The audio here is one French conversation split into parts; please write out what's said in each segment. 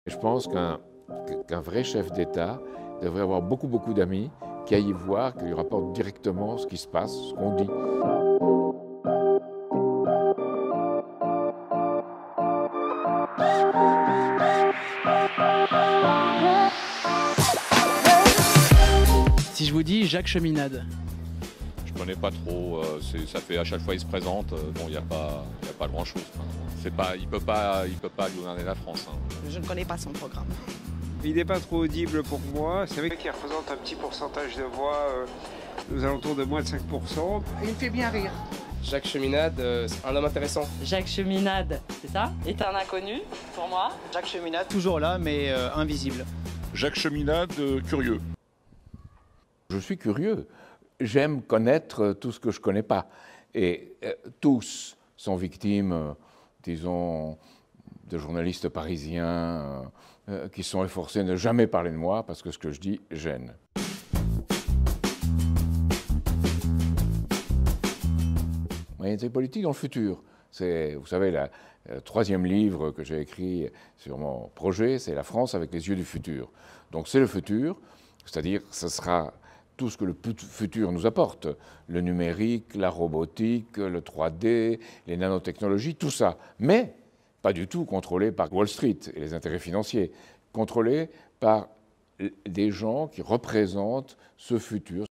Je pense qu'un vrai chef d'État devrait avoir beaucoup d'amis qui aillent voir, qui lui rapportent directement ce qui se passe, ce qu'on dit. Si je vous dis Jacques Cheminade. Je connais pas trop, ça fait à chaque fois il se présente, bon il n'y a pas grand chose. Il peut pas gouverner la France. Je ne connais pas son programme. Il n'est pas trop audible pour moi. C'est vrai qu'il représente un petit pourcentage de voix, aux alentours de moins de 5%. Il me fait bien rire. Jacques Cheminade, un homme intéressant. Jacques Cheminade, c'est ça? Est un inconnu pour moi. Jacques Cheminade. Toujours là, mais invisible. Jacques Cheminade, curieux. Je suis curieux. J'aime connaître tout ce que je ne connais pas. Et tous sont victimes, disons, de journalistes parisiens qui sont efforcés de ne jamais parler de moi parce que ce que je dis gêne. Réalité politique dans le futur. C'est, vous savez, le troisième livre que j'ai écrit sur mon projet, c'est La France avec les yeux du futur. Donc c'est le futur, c'est-à-dire ce sera tout ce que le futur nous apporte, le numérique, la robotique, le 3D, les nanotechnologies, tout ça. Mais pas du tout contrôlé par Wall Street et les intérêts financiers, contrôlé par des gens qui représentent ce futur.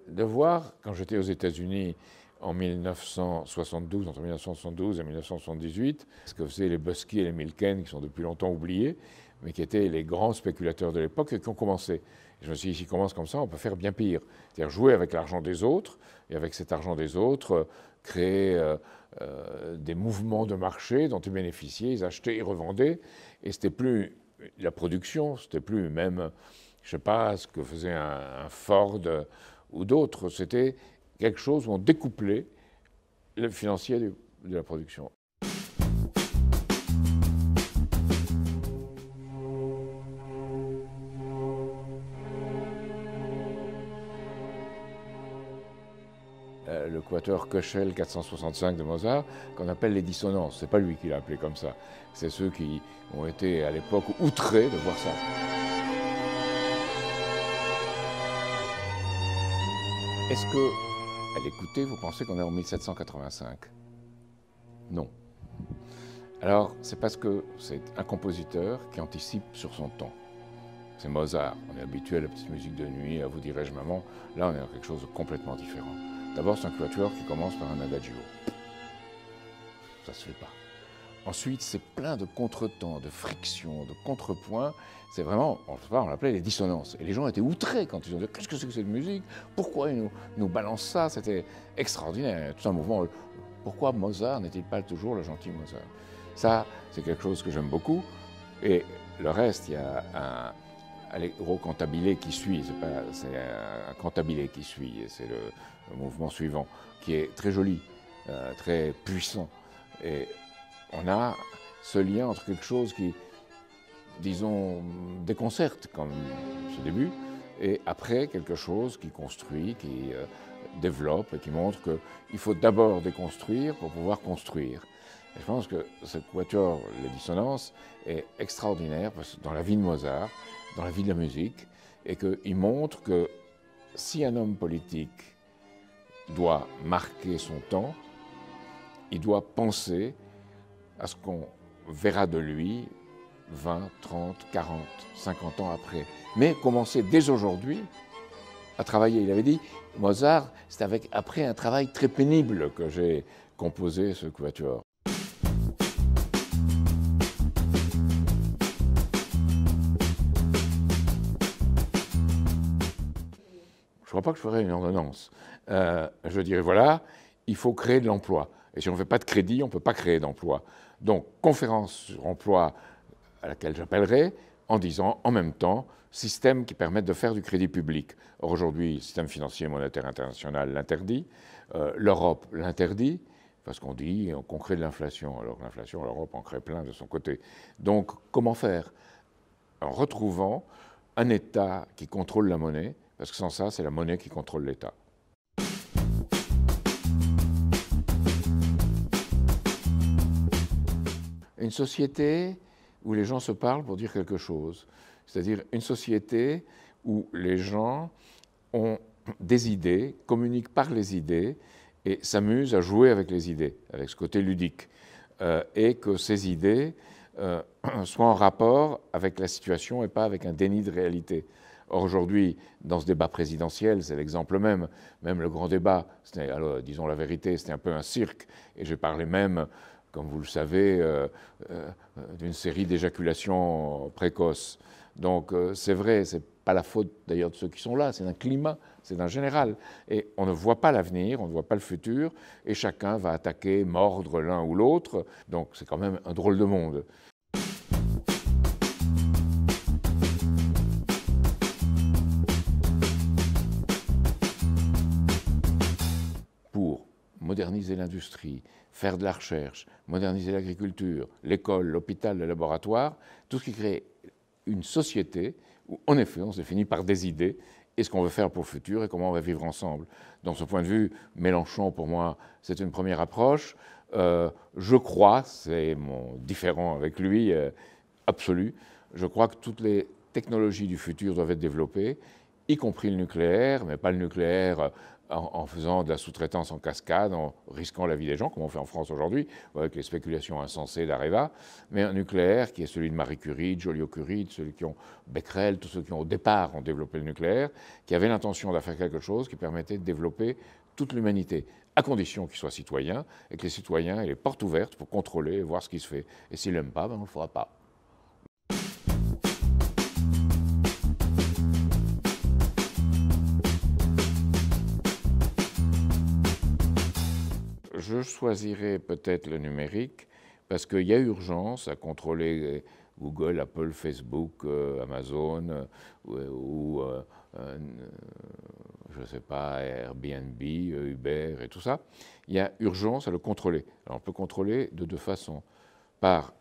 De voir, quand j'étais aux États-Unis en 1972, entre 1972 et 1978, ce que faisaient les Busky et les Milken, qui sont depuis longtemps oubliés, mais qui étaient les grands spéculateurs de l'époque et qui ont commencé. Et je me suis dit, s'ils commencent comme ça, on peut faire bien pire. C'est-à-dire jouer avec l'argent des autres, et avec cet argent des autres, créer des mouvements de marché dont ils bénéficiaient, ils achetaient et revendaient, et c'était plus la production, c'était plus même, je ne sais pas, ce que faisait un Ford ou d'autres, c'était quelque chose où on découplait le financier de la production. Le quatuor Köchel 465 de Mozart, qu'on appelle les dissonances. C'est pas lui qui l'a appelé comme ça. C'est ceux qui ont été à l'époque outrés de voir ça. Est-ce que, à l'écouter, vous pensez qu'on est en 1785? Non. Alors, c'est parce que c'est un compositeur qui anticipe sur son temps. C'est Mozart. On est habitué à la petite musique de nuit, à Vous dirai-je maman. Là, on est dans quelque chose de complètement différent. D'abord, c'est un quatuor qui commence par un adagio. Ça se fait pas. Ensuite, c'est plein de contretemps, de frictions, de contrepoints. C'est vraiment, on l'appelait les dissonances. Et les gens étaient outrés quand ils ont dit « Qu'est-ce que c'est que cette musique? Pourquoi ils nous balancent ça ?» C'était extraordinaire. Tout un mouvement. Pourquoi Mozart n'est-il pas toujours le gentil Mozart? Ça, c'est quelque chose que j'aime beaucoup. Et le reste, il y a un allegro cantabile qui suit. C'est un cantabile qui suit. C'est le mouvement suivant, qui est très joli, très puissant. Et on a ce lien entre quelque chose qui, disons, déconcerte comme ce début, et après quelque chose qui construit, qui développe et qui montre qu'il faut d'abord déconstruire pour pouvoir construire. Et je pense que ce quatuor, les dissonances, est extraordinaire dans la vie de Mozart, dans la vie de la musique, et qu'il montre que si un homme politique doit marquer son temps, il doit penser à ce qu'on verra de lui 20, 30, 40, 50 ans après. Mais commencer dès aujourd'hui à travailler. Il avait dit, Mozart, c'est après un travail très pénible que j'ai composé ce quatuor. Je ne crois pas que je ferais une ordonnance. Je dirais, voilà, il faut créer de l'emploi. Et si on ne fait pas de crédit, on ne peut pas créer d'emploi. Donc, conférence sur emploi à laquelle j'appellerai en disant, en même temps, système qui permette de faire du crédit public. Or, aujourd'hui, le système financier et monétaire international l'interdit, l'Europe l'interdit, parce qu'on dit qu'on crée de l'inflation. Alors, l'inflation, l'Europe en crée plein de son côté. Donc, comment faire? En retrouvant un État qui contrôle la monnaie, parce que sans ça, c'est la monnaie qui contrôle l'État. Une société où les gens se parlent pour dire quelque chose. C'est-à-dire une société où les gens ont des idées, communiquent par les idées et s'amusent à jouer avec les idées, avec ce côté ludique. Et que ces idées soient en rapport avec la situation et pas avec un déni de réalité. Or, aujourd'hui, dans ce débat présidentiel, c'est l'exemple même. Même le grand débat, alors, disons la vérité, c'était un peu un cirque. Et j'ai parlé même, comme vous le savez, d'une série d'éjaculations précoces. Donc, c'est vrai, c'est pas la faute d'ailleurs de ceux qui sont là, c'est d'un climat, c'est d'un général. Et on ne voit pas l'avenir, on ne voit pas le futur, et chacun va attaquer, mordre l'un ou l'autre. Donc, c'est quand même un drôle de monde. Pour moderniser l'industrie, faire de la recherche, moderniser l'agriculture, l'école, l'hôpital, le laboratoire, tout ce qui crée une société où, en effet, on se définit par des idées et ce qu'on veut faire pour le futur et comment on va vivre ensemble. Dans ce point de vue, Mélenchon, pour moi, c'est une première approche. Je crois, c'est mon différend avec lui absolu, je crois que toutes les technologies du futur doivent être développées, y compris le nucléaire, mais pas le nucléaire en faisant de la sous-traitance en cascade, en risquant la vie des gens, comme on fait en France aujourd'hui, avec les spéculations insensées d'Areva, mais un nucléaire qui est celui de Marie Curie, de Joliot-Curie, de ceux qui ont Becquerel, tous ceux qui au départ ont développé le nucléaire, qui avaient l'intention de faire quelque chose qui permettait de développer toute l'humanité, à condition qu'ils soient citoyens, et que les citoyens aient les portes ouvertes pour contrôler et voir ce qui se fait. Et s'ils n'aiment pas, ben on ne le fera pas. Je choisirais peut-être le numérique parce qu'il y a urgence à contrôler Google, Apple, Facebook, Amazon ou je ne sais pas, Airbnb, Uber et tout ça. Il y a urgence à le contrôler. Alors on peut contrôler de deux façons. Par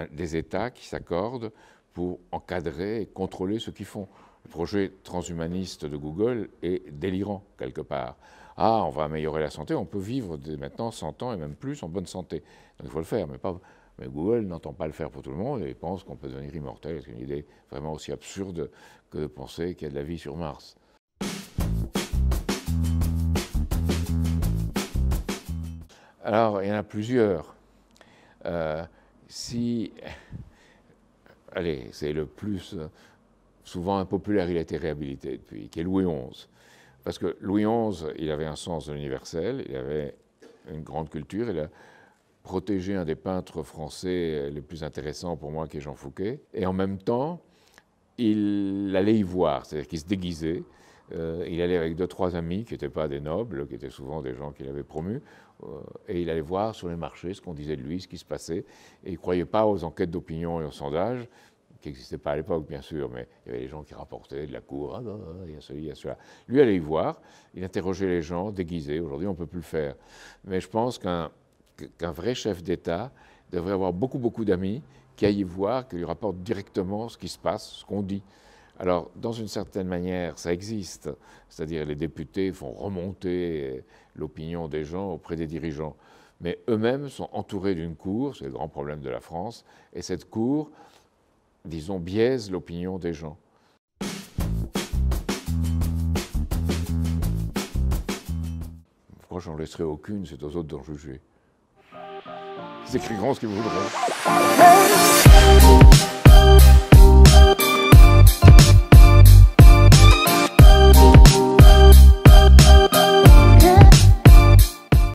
des États qui s'accordent pour encadrer et contrôler ce qu'ils font. Le projet transhumaniste de Google est délirant quelque part. Ah, on va améliorer la santé, on peut vivre dès maintenant 100 ans et même plus en bonne santé. Donc il faut le faire, mais Google n'entend pas le faire pour tout le monde et pense qu'on peut devenir immortel. C'est une idée vraiment aussi absurde que de penser qu'il y a de la vie sur Mars. Alors, il y en a plusieurs. Allez, c'est le plus souvent impopulaire, il a été réhabilité depuis, qui est Louis XI. Parce que Louis XI, il avait un sens de l'universel, il avait une grande culture, il a protégé un des peintres français les plus intéressants pour moi, qui est Jean Fouquet. Et en même temps, il allait y voir, c'est-à-dire qu'il se déguisait. Il allait avec 2-3 amis qui n'étaient pas des nobles, qui étaient souvent des gens qu'il avait promus, et il allait voir sur les marchés ce qu'on disait de lui, ce qui se passait. Et il ne croyait pas aux enquêtes d'opinion et aux sondages, qui n'existaient pas à l'époque, bien sûr, mais il y avait des gens qui rapportaient de la cour, il y a ceci, il y a cela. Lui allait y voir, il interrogeait les gens déguisés. Aujourd'hui, on ne peut plus le faire. Mais je pense qu'un vrai chef d'État devrait avoir beaucoup d'amis qui aillent y voir, qui lui rapportent directement ce qui se passe, ce qu'on dit. Alors, dans une certaine manière, ça existe. C'est-à-dire les députés font remonter l'opinion des gens auprès des dirigeants. Mais eux-mêmes sont entourés d'une cour, c'est le grand problème de la France, et cette cour, disons, biaise l'opinion des gens. Pourquoi j'en laisserai aucune, c'est aux autres d'en juger. Ils écriront ce qu'ils voudront.